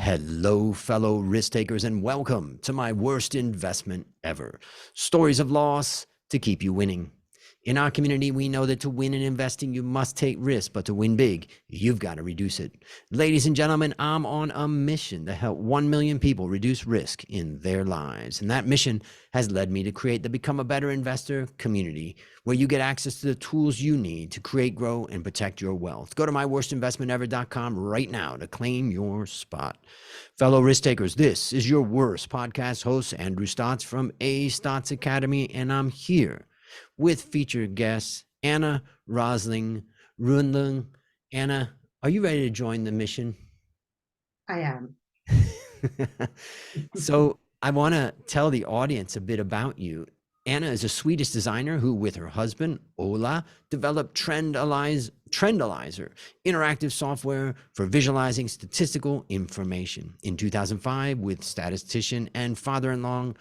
Hello, fellow risk takers, and welcome to my worst investment ever. Stories of loss to keep you winning. In our community, we know that to win in investing, you must take risk, but to win big, you've got to reduce it. Ladies and gentlemen, I'm on a mission to help 1 million people reduce risk in their lives. And that mission has led me to create the Become a Better Investor community, where you get access to the tools you need to create, grow, and protect your wealth. Go to myworstinvestmentever.com right now to claim your spot. Fellow risk takers, this is your worst podcast host, Andrew Stotz from A Stotz Academy, and I'm here with featured guest Anna Rosling Rönnlund. Anna, are you ready to join the mission? I am. So I want to tell the audience a bit about you. Anna is a Swedish designer who, with her husband, Ola, developed Trendalyzer, interactive software for visualizing statistical information. In 2005, with statistician and father-in-law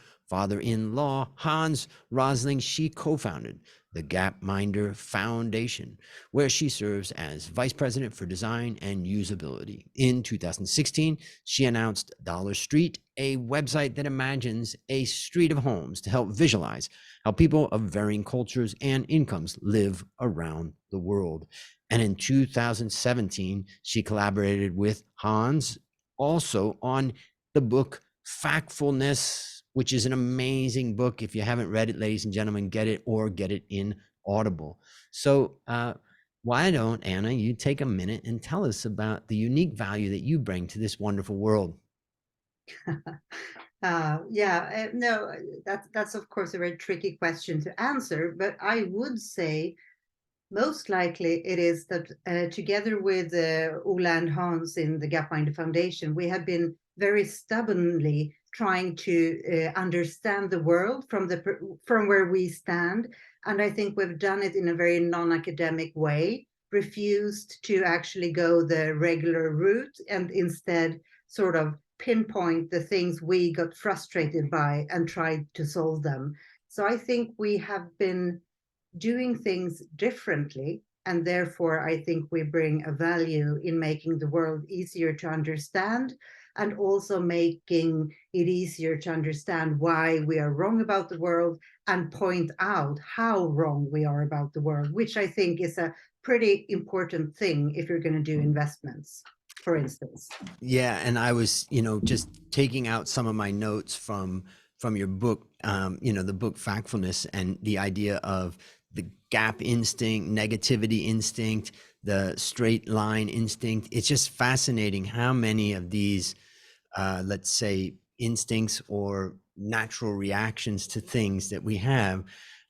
Hans Rosling, she co-founded the Gapminder Foundation, where she serves as vice president for design and usability. In 2016, she announced Dollar Street, a website that imagines a street of homes to help visualize how people of varying cultures and incomes live around the world. And in 2017, she collaborated with Hans also on the book Factfulness, which is an amazing book. If you haven't read it, ladies and gentlemen, get it or get it in Audible. So why don't, Anna, you take a minute and tell us about the unique value that you bring to this wonderful world? No, that's of course a very tricky question to answer, but I would say most likely it is that together with Ola and Hans in the Gapminder Foundation, we have been very stubbornly trying to understand the world from where we stand, and I think we've done it in a very non-academic way, refused to actually go the regular route, and instead sort of pinpoint the things we got frustrated by and tried to solve them. So I think we have been doing things differently, and therefore I think we bring a value in making the world easier to understand, and also making it easier to understand why we are wrong about the world and point out how wrong we are about the world, which I think is a pretty important thing if you're going to do investments, for instance. Yeah, and I was, just taking out some of my notes from your book, the book Factfulness, and the idea of the gap instinct, negativity instinct, the straight line instinct. It's just fascinating how many of these, let's say, instincts or natural reactions to things that we have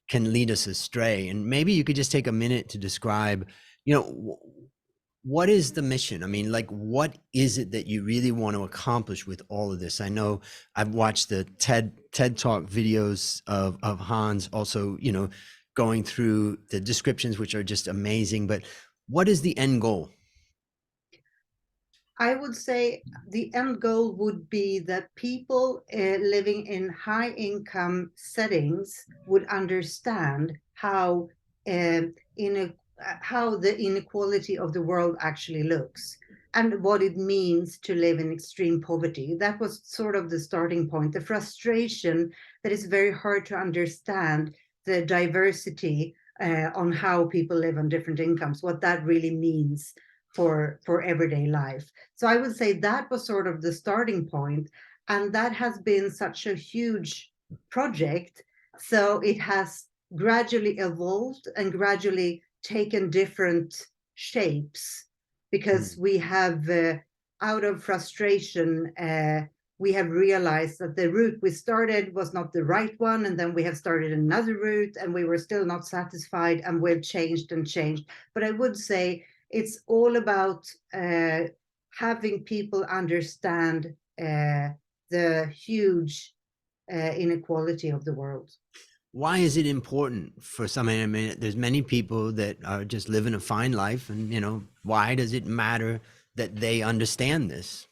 can lead us astray. And maybe you could just take a minute to describe, what is the mission? I mean, like, what is it that you really want to accomplish with all of this? I know I've watched the TED Talk videos of Hans, also, going through the descriptions, which are just amazing. But what is the end goal? I would say the end goal would be that people living in high income settings would understand how how the inequality of the world actually looks and what it means to live in extreme poverty. That was sort of the starting point, the frustration that it's very hard to understand the diversity on how people live on different incomes, what that really means for everyday life. So I would say that was sort of the starting point, and that has been such a huge project. So it has gradually evolved and gradually taken different shapes, because we have, out of frustration, we have realized that the route we started was not the right one, and then we have started another route, and we were still not satisfied, and we've changed and changed. But I would say it's all about having people understand the huge inequality of the world. Why is it important for somebody? I mean, there's many people that are just living a fine life, and why does it matter that they understand this?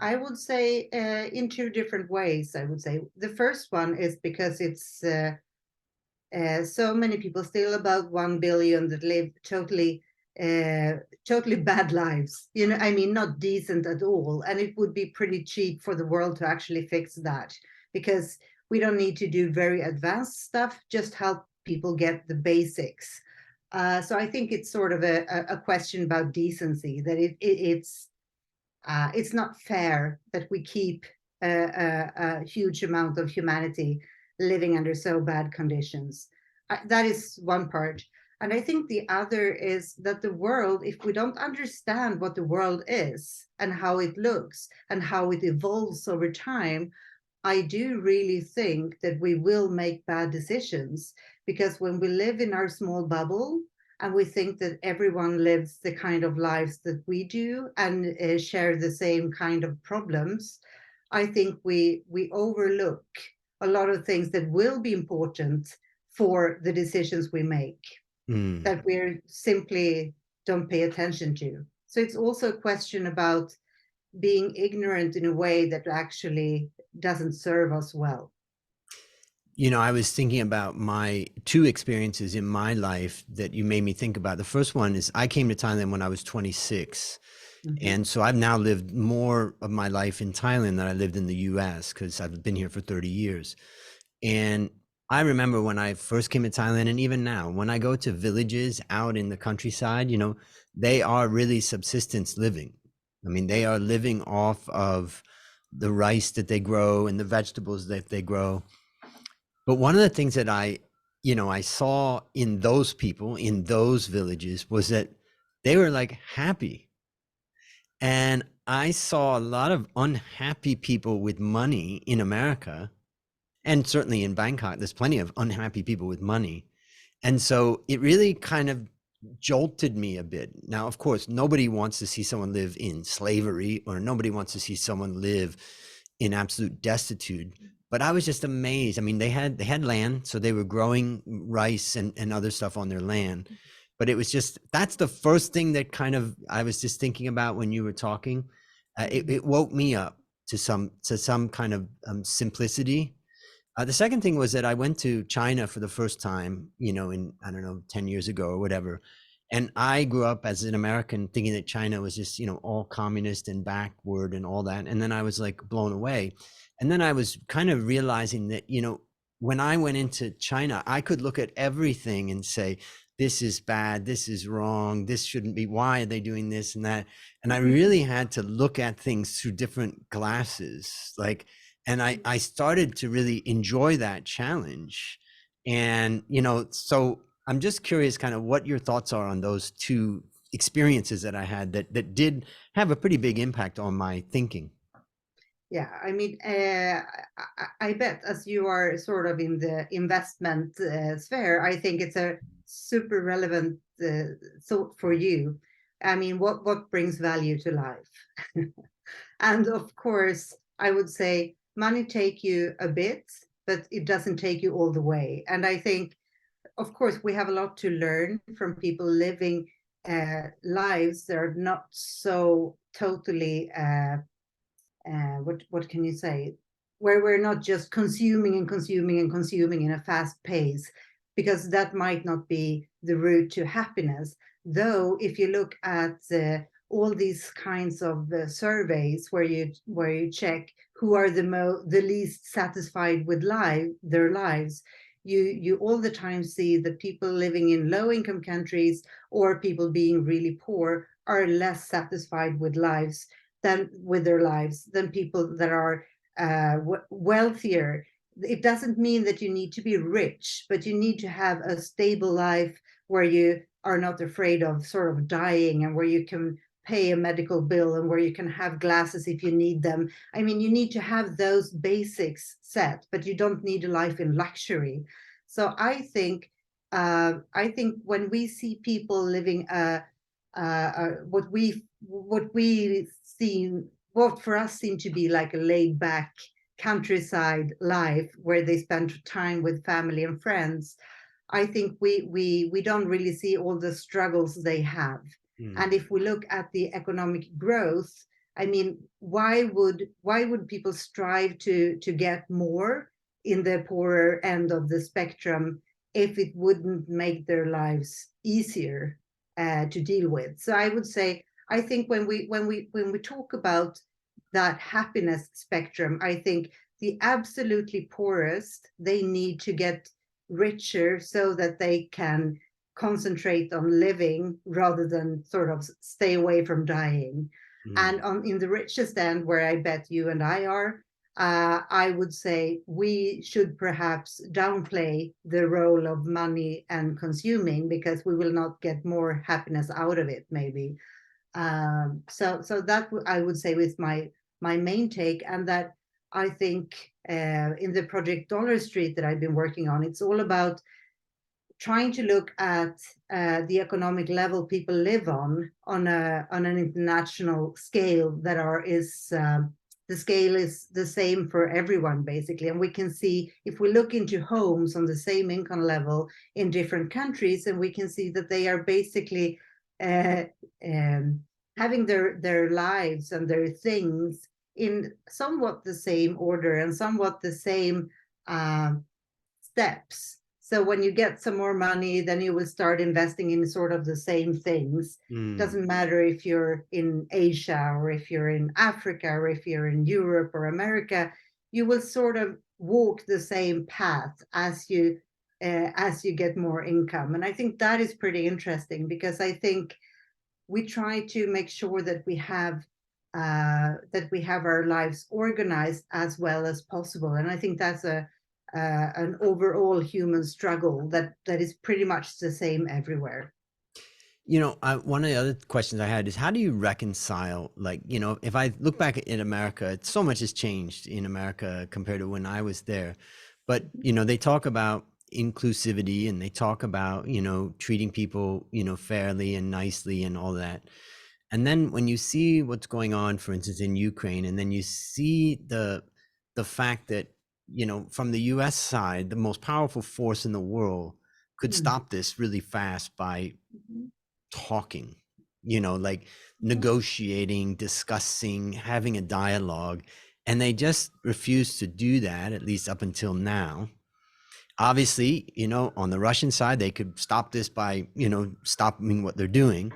I would say in two different ways. I would say the first one is because it's so many people, still about 1 billion, that live totally totally bad lives. I mean, not decent at all. And it would be pretty cheap for the world to actually fix that, because we don't need to do very advanced stuff, just help people get the basics. So I think it's sort of a question about decency, that it's not fair that we keep a huge amount of humanity living under so bad conditions. That is one part. And I think the other is that the world, if we don't understand what the world is and how it looks and how it evolves over time, I do really think that we will make bad decisions, because when we live in our small bubble and we think that everyone lives the kind of lives that we do and share the same kind of problems, I think we overlook a lot of things that will be important for the decisions we make, Mm. that we simply don't pay attention to. So it's also a question about being ignorant in a way that actually doesn't serve us well. I was thinking about my two experiences in my life that you made me think about. The first one is I came to Thailand when I was 26. Mm-hmm. And so I've now lived more of my life in Thailand than I lived in the US, because I've been here for 30 years. And I remember when I first came to Thailand, and even now, when I go to villages out in the countryside, they are really subsistence living. I mean, they are living off of the rice that they grow and the vegetables that they grow. But one of the things that I saw in those people, in those villages, was that they were like happy. And I saw a lot of unhappy people with money in America, and certainly in Bangkok, there's plenty of unhappy people with money. And so it really kind of jolted me a bit. Now, of course, nobody wants to see someone live in slavery, or nobody wants to see someone live in absolute destitute. But I was just amazed. I mean, they had land, so they were growing rice and other stuff on their land. But it was just, that's the first thing that kind of I was just thinking about when you were talking. It woke me up to some kind of simplicity. The second thing was that I went to China for the first time, in, I don't know, 10 years ago or whatever. And I grew up as an American thinking that China was just, all communist and backward and all that. And then I was like blown away. And then I was kind of realizing that, when I went into China, I could look at everything and say, this is bad, this is wrong, this shouldn't be, why are they doing this and that? And I really had to look at things through different glasses. And I started to really enjoy that challenge. And, so I'm just curious kind of what your thoughts are on those two experiences that I had that did have a pretty big impact on my thinking. Yeah, I mean, I bet, as you are sort of in the investment sphere, I think it's a super relevant thought for you. I mean, what brings value to life? And of course, I would say money take you a bit, but it doesn't take you all the way. And I think, of course, we have a lot to learn from people living lives that are not so totally what can you say, where we're not just consuming and consuming and consuming in a fast pace, because that might not be the route to happiness. Though if you look at all these kinds of surveys where you check who are the least satisfied with their lives, you all the time see that people living in low income countries or people being really poor are less satisfied with their lives than people that are wealthier. It doesn't mean that you need to be rich, but you need to have a stable life where you are not afraid of sort of dying, and where you can pay a medical bill, and where you can have glasses if you need them. I mean, you need to have those basics set, but you don't need a life in luxury. So I think when we see people living what we seen, what for us seemed to be like a laid back countryside life where they spend time with family and friends, I think we don't really see all the struggles they have. And if we look at the economic growth, I mean, why would people strive to get more in the poorer end of the spectrum if it wouldn't make their lives easier? to deal with. So I would say, I think when we talk about that happiness spectrum, I think the absolutely poorest, they need to get richer so that they can concentrate on living rather than sort of stay away from dying. And in the richest end, where I bet you and I are, I would say we should perhaps downplay the role of money and consuming, because we will not get more happiness out of it, maybe. So that I would say with my main take, and that I think in the project Dollar Street that I've been working on, it's all about trying to look at the economic level people live on an international scale that is the scale is the same for everyone, basically. And we can see, if we look into homes on the same income level in different countries, and we can see that they are basically having their lives and their things in somewhat the same order and somewhat the same steps. So when you get some more money, then you will start investing in sort of the same things. Doesn't matter if you're in Asia or if you're in Africa or if you're in Europe or America, you will sort of walk the same path as you get more income. And I think that is pretty interesting, because I think we try to make sure that we have our lives organized as well as possible. And I think that's an overall human struggle that is pretty much the same everywhere. One of the other questions I had is, how do you reconcile, like, if I look back in America, so much has changed in America compared to when I was there. But, they talk about inclusivity, and they talk about, treating people, fairly and nicely and all that. And then when you see what's going on, for instance, in Ukraine, and then you see the fact that, from the US side, the most powerful force in the world could stop this really fast by talking, like negotiating, discussing, having a dialogue. And they just refuse to do that, at least up until now. Obviously, on the Russian side, they could stop this by, stopping what they're doing.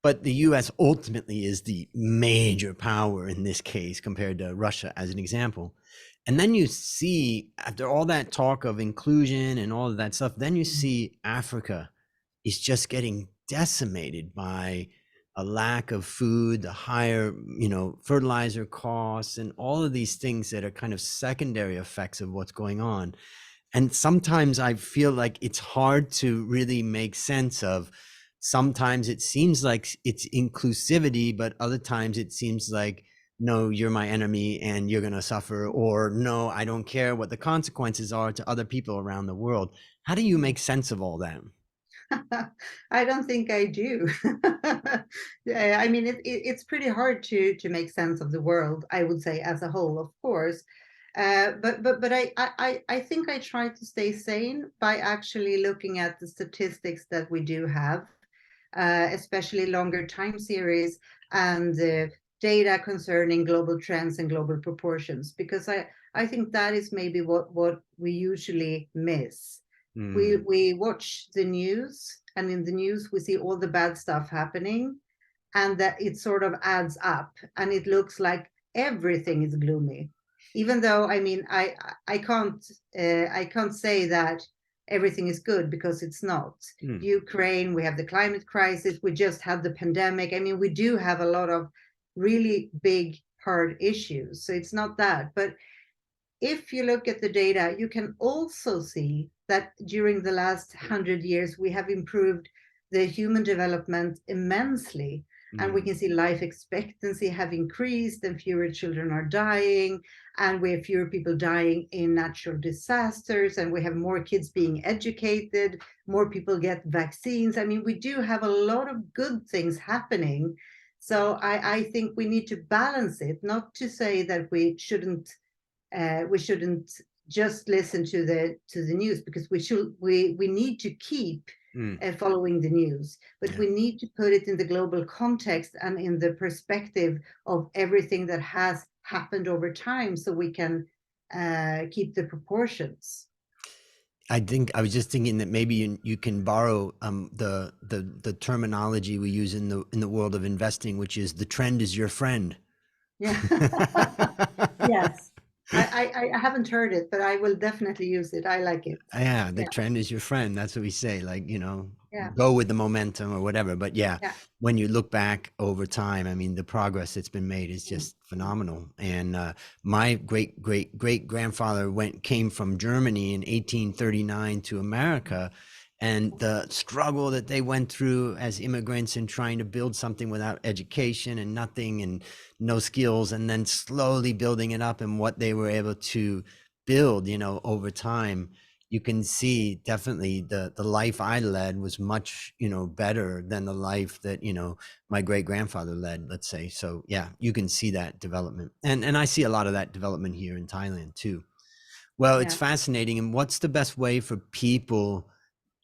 But the US ultimately is the major power in this case compared to Russia, as an example. And then you see, after all that talk of inclusion and all of that stuff, then you see Africa is just getting decimated by a lack of food, the higher, fertilizer costs, and all of these things that are kind of secondary effects of what's going on. And sometimes I feel like it's hard to really make sense of. Sometimes it seems like it's inclusivity, but other times it seems like, no, you're my enemy and you're going to suffer, or no, I don't care what the consequences are to other people around the world. How do you make sense of all that? I don't think I do. I mean, it's pretty hard to make sense of the world, I would say, as a whole, of course. But I think I try to stay sane by actually looking at the statistics that we do have, especially longer time series and data concerning global trends and global proportions, because I think that is maybe what we usually miss. We watch the news, and in the news we see all the bad stuff happening, and that it sort of adds up, and it looks like everything is gloomy, even though, I mean, I can't say that everything is good, because it's not. Ukraine, we have the climate crisis, we just had the pandemic. I mean, we do have a lot of really big, hard issues, so it's not that. But if you look at the data, you can also see that during the last 100 years, we have improved the human development immensely. And we can see life expectancy have increased, and fewer children are dying, and we have fewer people dying in natural disasters, and we have more kids being educated, more people get vaccines. I mean, we do have a lot of good things happening. So I think we need to balance it, not to say that we shouldn't just listen to the news, because we need to keep following the news, but we need to put it in the global context and in the perspective of everything that has happened over time, so we can keep the proportions. I think I was just thinking that maybe you can borrow the terminology we use in the world of investing, which is the trend is your friend. Yeah. Yes. I haven't heard it, but I will definitely use it. I like it. Yeah, the Yeah. trend is your friend. That's what we say. Like, Yeah. go with the momentum or whatever. But yeah, Yeah. when you look back over time, I mean, the progress that's been made is Mm, just mm, phenomenal. And my great grandfather came from Germany in 1839 to America, and the struggle that they went through as immigrants and trying to build something without education and nothing and no skills, and then slowly building it up and what they were able to build, over time. You can see definitely the life I led was much, better than the life that, my great grandfather led, let's say. So yeah, you can see that development. And I see a lot of that development here in Thailand too. Well, it's yeah. fascinating. And what's the best way for people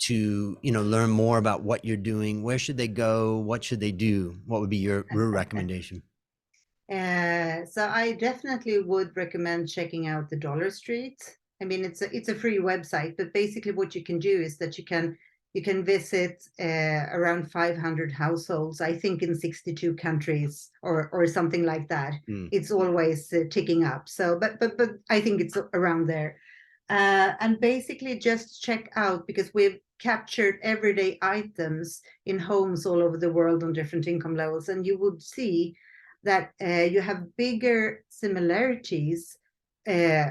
to, learn more about what you're doing? Where should they go? What should they do? What would be your recommendation? So I definitely would recommend checking out the Dollar Street. I mean, it's a free website, but basically what you can do is that you can visit around 500 households, I think in 62 countries or something like that. Mm. It's always ticking up. So, but I think it's around there. And basically just check out, because we've captured everyday items in homes all over the world on different income levels, and you would see that you have bigger similarities uh,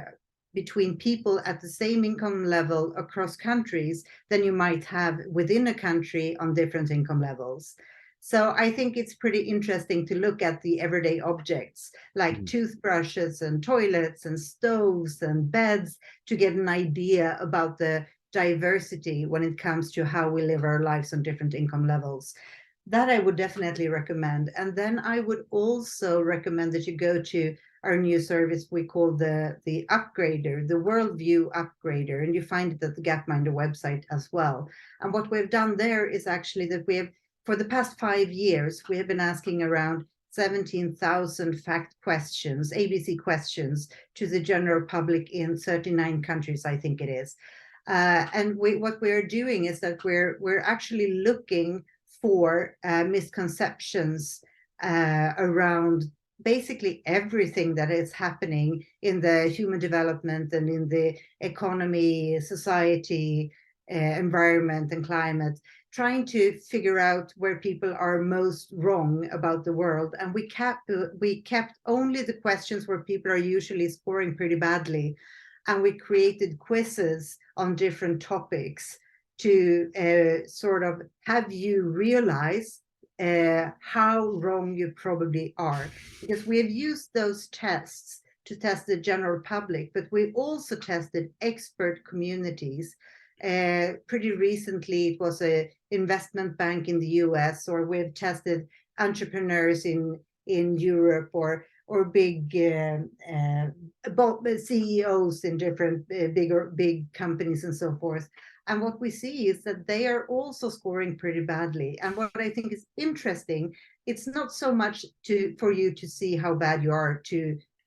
between people at the same income level across countries than you might have within a country on different income levels. So I think it's pretty interesting to look at the everyday objects like Mm. toothbrushes and toilets and stoves and beds to get an idea about the diversity when it comes to how we live our lives on different income levels. That I would definitely recommend. And then I would also recommend that you go to our new service we call the Upgrader, the Worldview Upgrader, and you find it at the Gapminder website as well. And what we've done there is actually that we have, for the past 5 years, we have been asking around 17,000 fact questions, ABC questions, to the general public in 39 countries, I think it is. And what we're doing is that we're actually looking for misconceptions around basically everything that is happening in the human development and in the economy, society, environment, and climate, trying to figure out where people are most wrong about the world. And we kept only the questions where people are usually scoring pretty badly, and we created quizzes on different topics to sort of have you realize how wrong you probably are. Because we have used those tests to test the general public, but we also tested expert communities. Pretty recently, it was an investment bank in the US, or we've tested entrepreneurs in Europe, or big CEOs in different big companies and so forth. And what we see is that they are also scoring pretty badly. And what I think is interesting, it's not so much for you to see how bad you are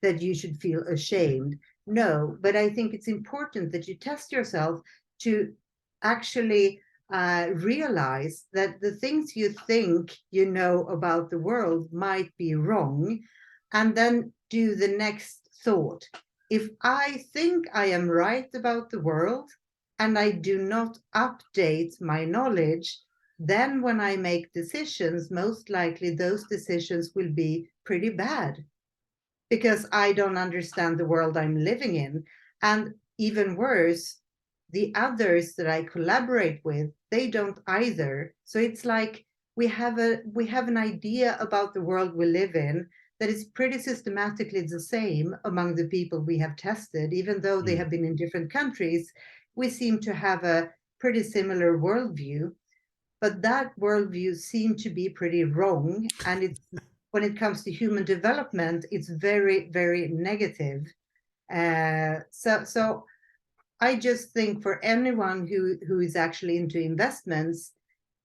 that you should feel ashamed. No, but I think it's important that you test yourself to actually realize that the things you think you know about the world might be wrong, and then do the next thought. If I think I am right about the world, and I do not update my knowledge, then when I make decisions, most likely those decisions will be pretty bad, because I don't understand the world I'm living in. And even worse, the others that I collaborate with, they don't either. So it's like we have an idea about the world we live in that is pretty systematically the same among the people we have tested. Even though they Mm. have been in different countries, we seem to have a pretty similar worldview. But that worldview seemed to be pretty wrong. And it's, when it comes to human development, it's very, very negative. So I just think for anyone who is actually into investments,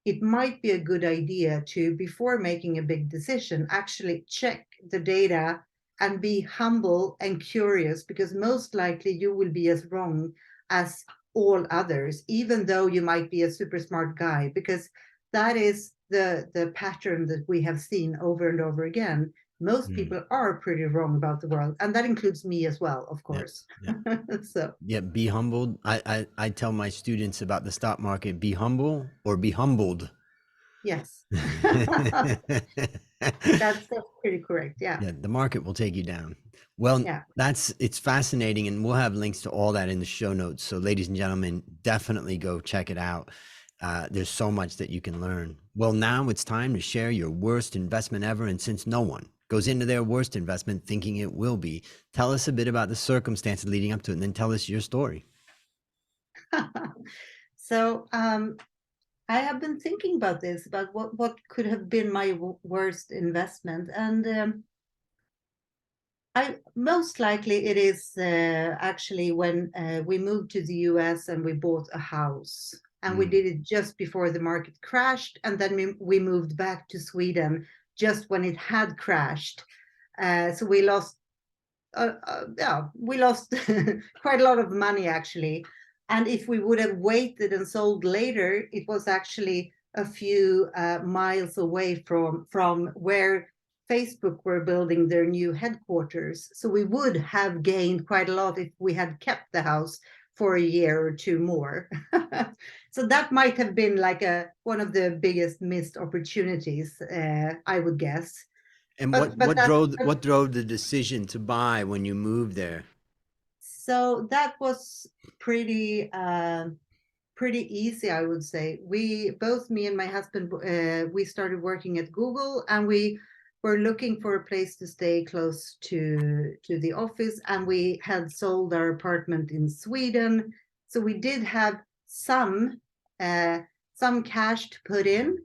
it might be a good idea to, before making a big decision, actually check the data and be humble and curious, because most likely you will be as wrong as all others, even though you might be a super smart guy, because that is the pattern that we have seen over and over again. Most people are pretty wrong about the world, and that includes me as well, of Yeah. course. Yeah. So Yeah. Be humbled. I tell my students about the stock market, be humble or be humbled. yes. Yeah, That's pretty correct. Yeah. the market will take you down. Well, Yeah. it's fascinating, and we'll have links to all that in the show notes. So, ladies and gentlemen, definitely go check it out. There's so much that you can learn. Well, now it's time to share your worst investment ever. And since no one goes into their worst investment thinking it will be, tell us a bit about the circumstances leading up to it, and then tell us your story. So I have been thinking about this, about what could have been my worst investment, and I most likely it is actually when we moved to the US and we bought a house, and we did it just before the market crashed, and then we moved back to Sweden just when it had crashed. So we lost, we lost quite a lot of money actually. And if we would have waited and sold later, it was actually a few miles away from where Facebook were building their new headquarters. So we would have gained quite a lot if we had kept the house for a year or two more. So that might have been like one of the biggest missed opportunities, I would guess. And But what drove the decision to buy when you moved there? so that was pretty easy, I would say. We both, me and my husband, we started working at Google, and we were looking for a place to stay close to the office, and we had sold our apartment in Sweden, so we did have some cash to put in,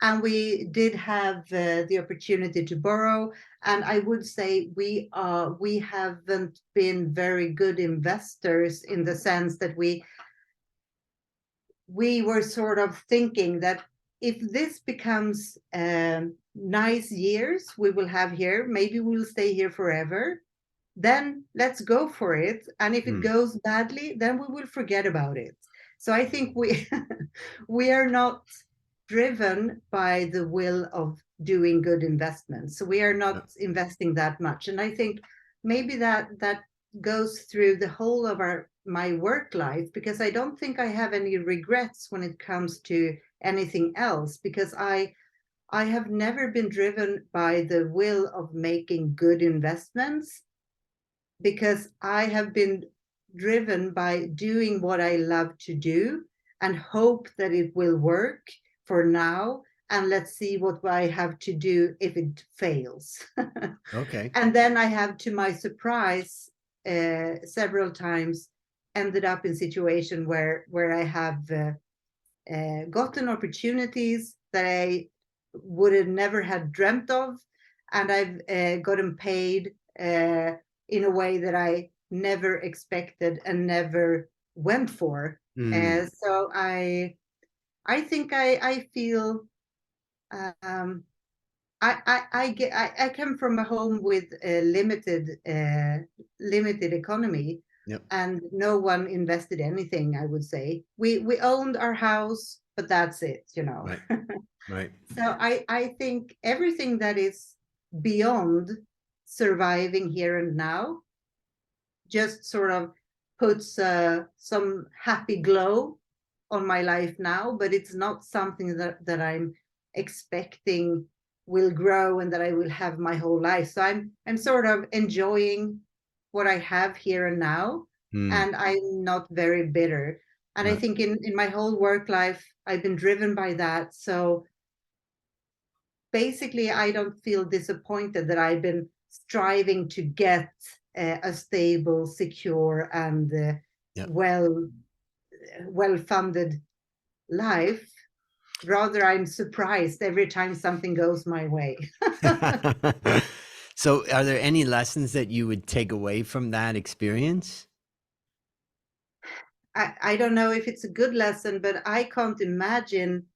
and we did have the opportunity to borrow. And I would say we haven't been very good investors, in the sense that we were sort of thinking that if this becomes nice years we will have here, maybe we'll stay here forever, then let's go for it. And if it goes badly, then we will forget about it. So I think we we are not driven by the will of doing good investments. So we are not investing that much. And I think maybe that goes through the whole of my work life, because I don't think I have any regrets when it comes to anything else, because I have never been driven by the will of making good investments, because I have been driven by doing what I love to do and hope that it will work for now, and let's see what I have to do if it fails. Okay. And then I have, to my surprise, several times ended up in situation where I have gotten opportunities that I would have never had dreamt of, and I've gotten paid in a way that I never expected and never went for. So I think I feel I come from a home with a limited economy. Yep. And no one invested anything, I would say. We owned our house, but that's it, you know. Right. Right. So I think everything that is beyond surviving here and now just sort of puts some happy glow on my life now, but it's not something that I'm expecting will grow and that I will have my whole life. So I'm sort of enjoying what I have here and now, and I'm not very bitter. And I think in my whole work life, I've been driven by that. So basically, I don't feel disappointed that I've been striving to get a stable, secure, and well-funded life. Rather, I'm surprised every time something goes my way. So are there any lessons that you would take away from that experience? I don't know if it's a good lesson, but I can't imagine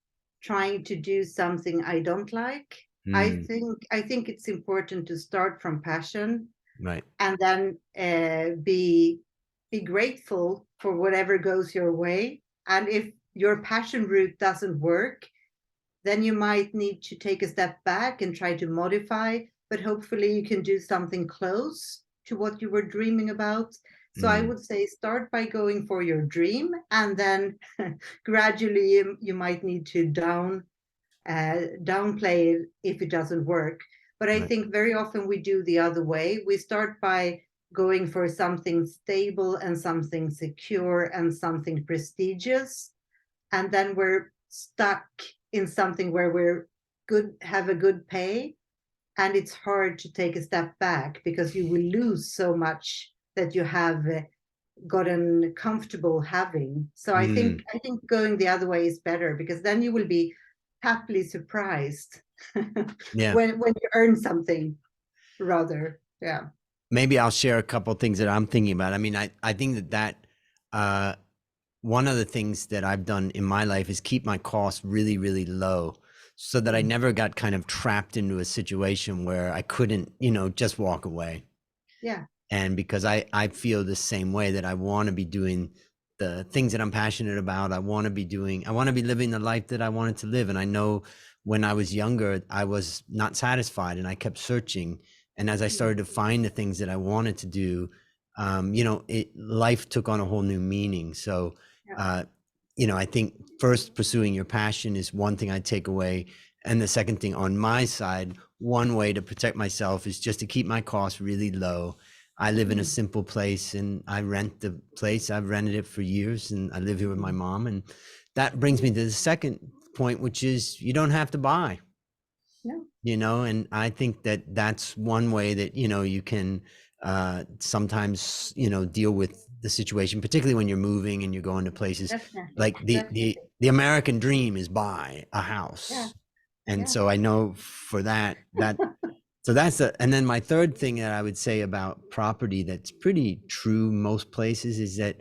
trying to do something I don't like. I think it's important to start from passion, Right. and then be grateful for whatever goes your way. And if your passion route doesn't work, then you might need to take a step back and try to modify, but hopefully you can do something close to what you were dreaming about. So I would say start by going for your dream, and then gradually you might need to downplay it if it doesn't work. But I think very often we do the other way. We start by going for something stable and something secure and something prestigious, and then we're stuck in something where we're good, have a good pay, and it's hard to take a step back because you will lose so much that you have gotten comfortable having. So I think going the other way is better, because then you will be happily surprised Yeah. when you earn something, rather. Yeah. Maybe I'll share a couple of things that I'm thinking about. I mean, I think that one of the things that I've done in my life is keep my costs really, really low, so that I never got kind of trapped into a situation where I couldn't, just walk away. Yeah. And because I feel the same way, that I want to be doing the things that I'm passionate about. I want to be living the life that I wanted to live. And I know when I was younger, I was not satisfied and I kept searching. And as I started to find the things that I wanted to do, life took on a whole new meaning. So, I think first, pursuing your passion is one thing I take away. And the second thing on my side, one way to protect myself is just to keep my costs really low. I live in a simple place and I rent the place. I've rented it for years and I live here with my mom. And that brings me to the second point, which is you don't have to buy. And I think that that's one way that, you can sometimes, deal with the situation, particularly when you're moving and you're going to places. Definitely. Like the American dream is buy a house. And so I know for that, so that's and then my third thing that I would say about property that's pretty true most places is that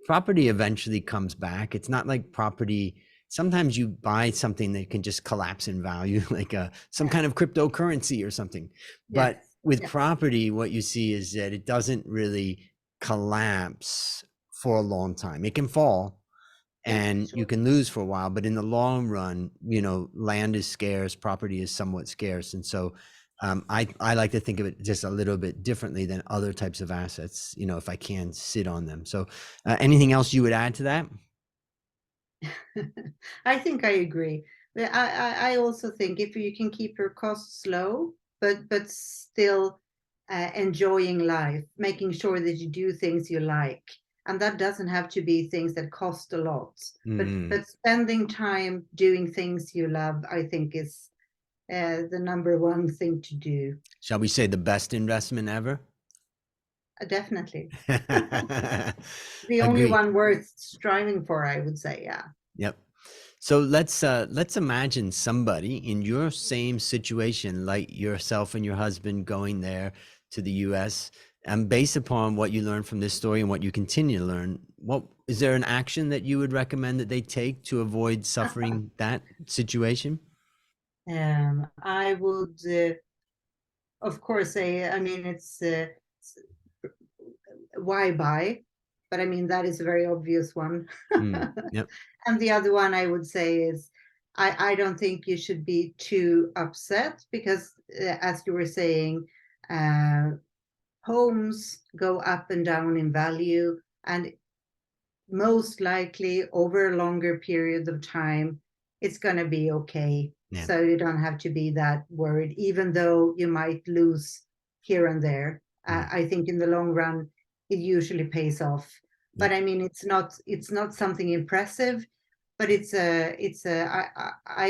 property eventually comes back. It's not like property. Sometimes you buy something that can just collapse in value, like some kind of cryptocurrency or something. But with property, what you see is that it doesn't really collapse for a long time. It can fall and you can lose for a while, but in the long run, land is scarce, property is somewhat scarce. And so I like to think of it just a little bit differently than other types of assets, if I can sit on them. So anything else you would add to that? I think I agree. I also think if you can keep your costs low, but still enjoying life, making sure that you do things you like, and that doesn't have to be things that cost a lot, but spending time doing things you love, I think is the number one thing to do. Shall we say the best investment ever? Definitely. The only one worth striving for, I would say. Yeah. Yep. So let's imagine somebody in your same situation, like yourself and your husband going there to the US, and based upon what you learned from this story and what you continue to learn, what is there an action that you would recommend that they take to avoid suffering that situation? I would, of course, say, I mean, it's why buy? But I mean, that is a very obvious one. Yep. And the other one I would say is, I don't think you should be too upset because, as you were saying, homes go up and down in value, and most likely over a longer period of time, it's going to be okay. So you don't have to be that worried, even though you might lose here and there. I think in the long run, it usually pays off. But I mean, it's not something impressive, but I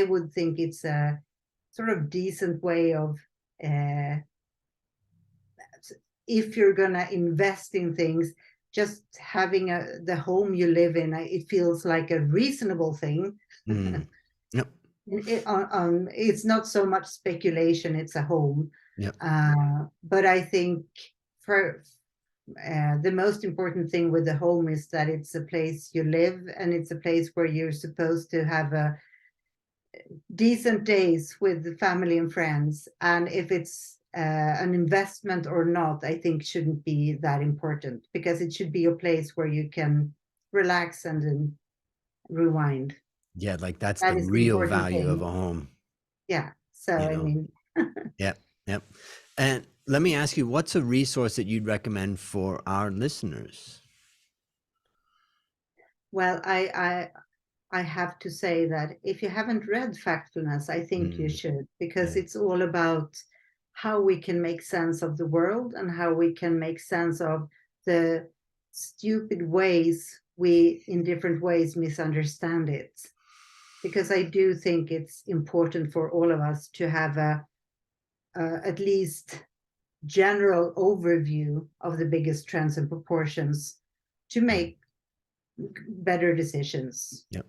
would think it's a sort of decent way of, if you're gonna invest in things, just having the home you live in, it feels like a reasonable thing. Yep. It's not so much speculation, it's a home. Yep. But I think for the most important thing with the home is that it's a place you live, and it's a place where you're supposed to have a decent days with the family and friends. And if it's an investment or not, I think shouldn't be that important, because it should be a place where you can relax and then rewind. Yeah, like that's That the is the real important value of thing. a home, Yeah. So, you I know. mean, Yep, yep. And let me ask you, what's a resource that you'd recommend for our listeners? well, I have to say that if you haven't read Factfulness, I think you Mm, should, because yeah. it's all about how we can make sense of the world and how we can make sense of the stupid ways we, in different ways, misunderstand it. Because I do think it's important for all of us to have a at least general overview of the biggest trends and proportions to Mm, make better decisions yep.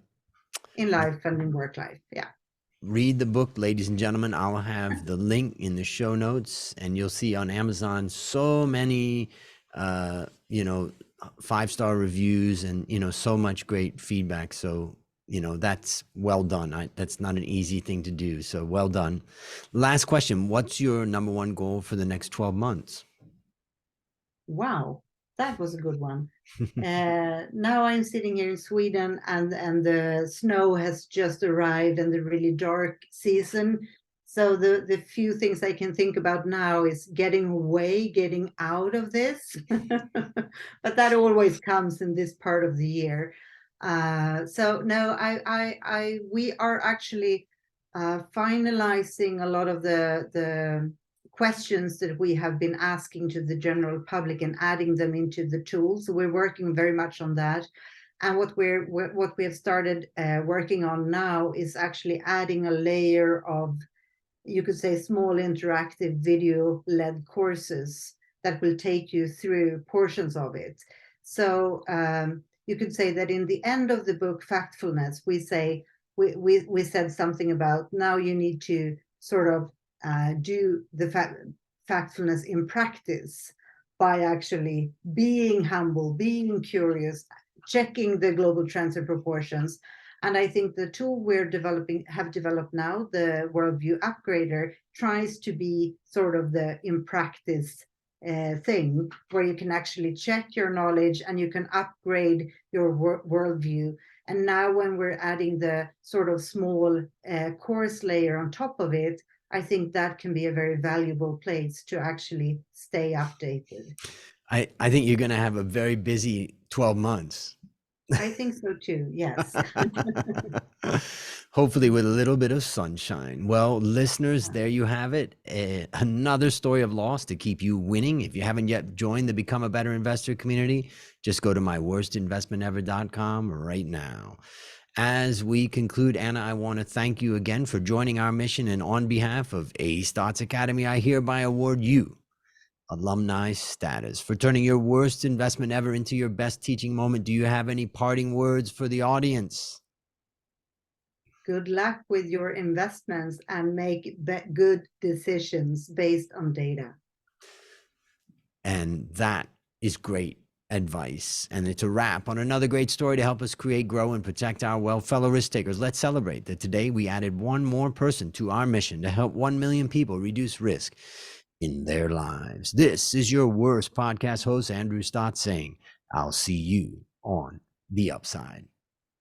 in life and in work life. Yeah. Read the book, ladies and gentlemen. I'll have the link in the show notes, and you'll see on Amazon so many, you know, 5-star reviews and, you know, so much great feedback. So, you know, that's well done. That's not an easy thing to do. So well done. Last question. What's your number one goal for the next 12 months? Wow, that was a good one. Now I'm sitting here in Sweden, and the snow has just arrived and the really dark season. So the few things I can think about now is getting away, getting out of this. But that always comes in this part of the year. So no, we are actually finalizing a lot of the questions that we have been asking to the general public and adding them into the tools. So we're working very much on that. And what we have started working on now is actually adding a layer of, you could say, small interactive video-led courses that will take you through portions of it. So you could say that in the end of the book, Factfulness, we said something about now you need to sort of do the factfulness in practice by actually being humble, being curious, checking the global trends and proportions. And I think the tool we're have developed now, the Worldview Upgrader, tries to be sort of the in practice thing where you can actually check your knowledge and you can upgrade your worldview. And now when we're adding the sort of small course layer on top of it, I think that can be a very valuable place to actually stay updated. I think you're going to have a very busy 12 months. I think so too, yes. Hopefully with a little bit of sunshine. Well, listeners, there you have it. Another story of loss to keep you winning. If you haven't yet joined the Become a Better Investor community, just go to myworstinvestmentever.com right now. As we conclude, Anna, I want to thank you again for joining our mission. And on behalf of A Stotz Academy, I hereby award you alumni status for turning your worst investment ever into your best teaching moment. Do you have any parting words for the audience? Good luck with your investments and make good decisions based on data. And that is great advice. And it's a wrap on another great story to help us create, grow, and protect our wealth. Fellow risk takers, let's celebrate that today we added one more person to our mission to help 1 million people reduce risk in their lives. This is your worst podcast host, Andrew Stotz, saying, I'll see you on the upside.